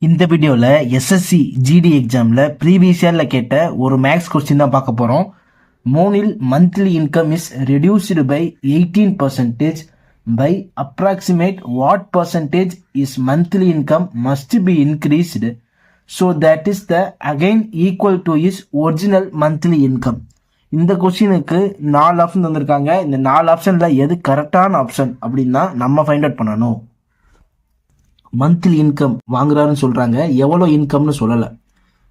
இந்த வீடியோவில் SSC GD எக்ஸாமில் ப்ரீவியஸ் இயரில் கேட்ட ஒரு மேக்ஸ் கொஸ்டின் தான் பார்க்க போகிறோம். மோனில் monthly income is reduced by 18% by approximate what percentage is monthly income must be increased so that is the again equal to is original monthly income. இந்த கொஸ்டினுக்கு 4 ஆப்ஷன் தந்திருக்காங்க. இந்த 4 ஆப்ஷனில் எது கரெக்டான ஆப்ஷன் அப்படின்னா நம்ம ஃபைண்ட் அவுட் பண்ணணும். மந்த்லி இன்கம் வாங்குறாருன்னு சொல்கிறாங்க, எவ்வளோ இன்கம்னு சொல்லலை.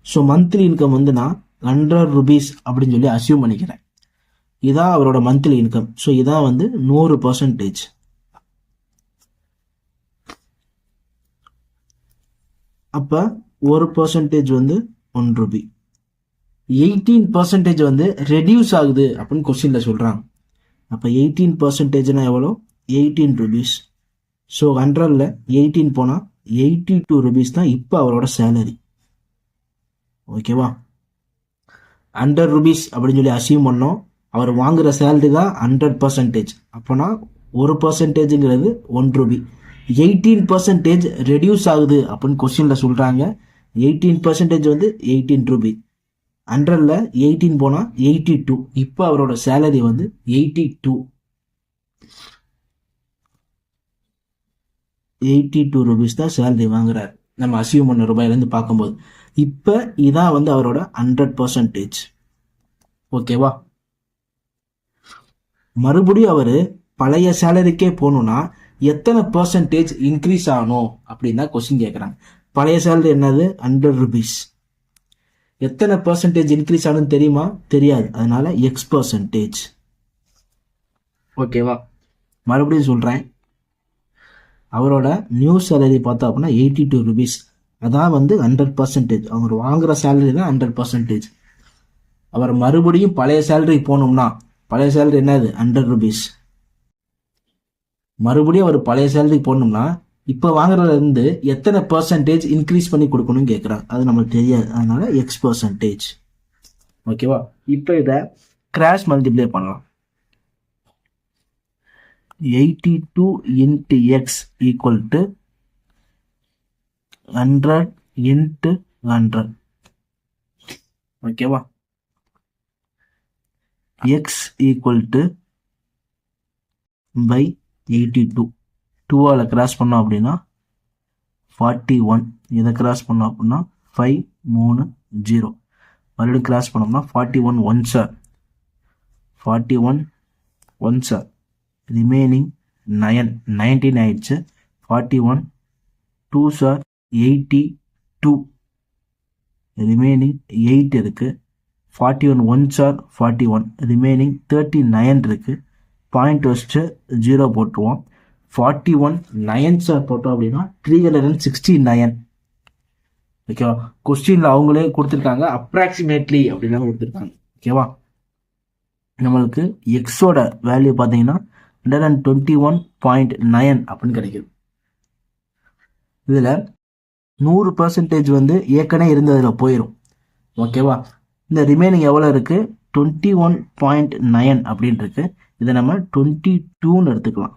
ஸோ மந்த்லி இன்கம் வந்து நான் 100 rupees அப்படின்னு சொல்லி அசியூம் பண்ணிக்கிறேன். இதான் அவரோட மந்த்லி இன்கம். ஸோ இதான் வந்து 100%. அப்போ 1% வந்து 1 rupee. 18% வந்து ரெடியூஸ் ஆகுது அப்படின்னு கொஸ்டினில் சொல்கிறாங்க. அப்போ 18%னா எவ்வளோ? 18 rupees. ஸோ 100ல் 18 போனால் 82 rupees தான் இப்போ அவரோட சேலரி. ஓகேவா? 100 rupees அப்படின்னு சொல்லி அசியூம் பண்ணோம். அவர் வாங்குகிற சேலரி தான் 100%. அப்போனா 1%ங்கிறது 1 rupee. 18% ரெடியூஸ் ஆகுது அப்படின்னு கொஸ்டினில் சொல்கிறாங்க. 18% வந்து 18 rupee. 100ல் 18 போனால் 82. இப்போ அவரோட சேலரி வந்து 82 rupees தான் சேலரி வாங்குறாரு நம்ம அசியூம் பண்ண ரூபாயிலேருந்து பார்க்கும்போது. இப்போ இதான் வந்து அவரோட 100%. ஓகேவா? மறுபடியும் அவர் பழைய சேலரிக்கே போகணுன்னா எத்தனை பர்சன்டேஜ் இன்க்ரீஸ் ஆகணும் அப்படின்னா கொஸ்டின் கேட்குறாங்க. பழைய சேலரி என்னது? 100 rupees. எத்தனை பர்சன்டேஜ் இன்க்ரீஸ் ஆகணும்னு தெரியுமா? தெரியாது. அதனால X%. ஓகேவா? மறுபடியும் சொல்கிறேன், அவரோட நியூ சேலரி பார்த்தோம் அப்படின்னா 82 rupees. அதான் வந்து 100%. அவர் வாங்குகிற சேலரி தான் 100%. அவர் மறுபடியும் பழைய சேலரி போகணும்னா பழைய சேலரி என்னது? 100 rupees. மறுபடியும் அவர் பழைய சேலரி போகணும்னா இப்போ வாங்குறதுலேருந்து எத்தனை பர்சன்டேஜ் இன்க்ரீஸ் பண்ணி கொடுக்கணும்னு கேட்குறாங்க. அது நம்மளுக்கு தெரியாது. அதனால X%. ஓகேவா? இப்போ இதை கிராஸ் மல்டிப்ளை பண்ணலாம். 82 into X equal to 100 into 100. ஓகேவா? X equal to by 82. 2ஆல் cross பண்ணோம் அப்படின்னா 41. இதை கிராஸ் பண்ணோம் அப்படின்னா 5 3 0. மறுபடியும் கிராஸ் பண்ணோம்னா 41 1 சார் 41 1 சார் ரிமைனிங் 19 ஆயிடுச்சு. 41 2 சார் 82 ரிமைனிங் 8 இருக்கு. 41 1 சார் 41 ரிமைனிங் 39 இருக்கு. பாயிண்ட் வச்சுட்டு 0 போட்டுருவோம். 41 9 சார் போட்டோம் அப்படின்னா 369. ஓகேவா? கொஸ்டின்ல அவங்களே கொடுத்துருக்காங்க அப்ராக்சிமேட்லி அப்படின்னு கொடுத்துருக்காங்க. ஓகேவா? நம்மளுக்கு எக்ஸோட வேல்யூ பார்த்தீங்கன்னா 121.9 அப்படின்னு கிடைக்குது. இதில் 100% வந்து ஏற்கனவே இருந்ததில் போயிடும். ஓகேவா? இந்த ரிமைனிங் எவ்வளோ இருக்குது? 21.9 அப்படின்னு இருக்கு. இதை நம்ம 22ன்னு எடுத்துக்கலாம்.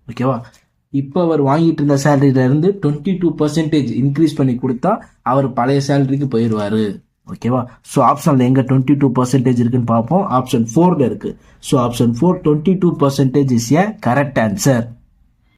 ஓகேவா? இப்போ அவர் வாங்கிட்டு இருந்த சேலரியிலேருந்து 22% இன்க்ரீஸ் பண்ணி கொடுத்தா அவர் பழைய சேலரிக்கு போயிடுவார். ஓகேவா? ஸோ ஆப்ஷனில் எங்கே 22% இருக்குன்னு பார்ப்போம். ஆப்ஷன் 4ல் இருக்குது. So option 4 22% is a correct answer.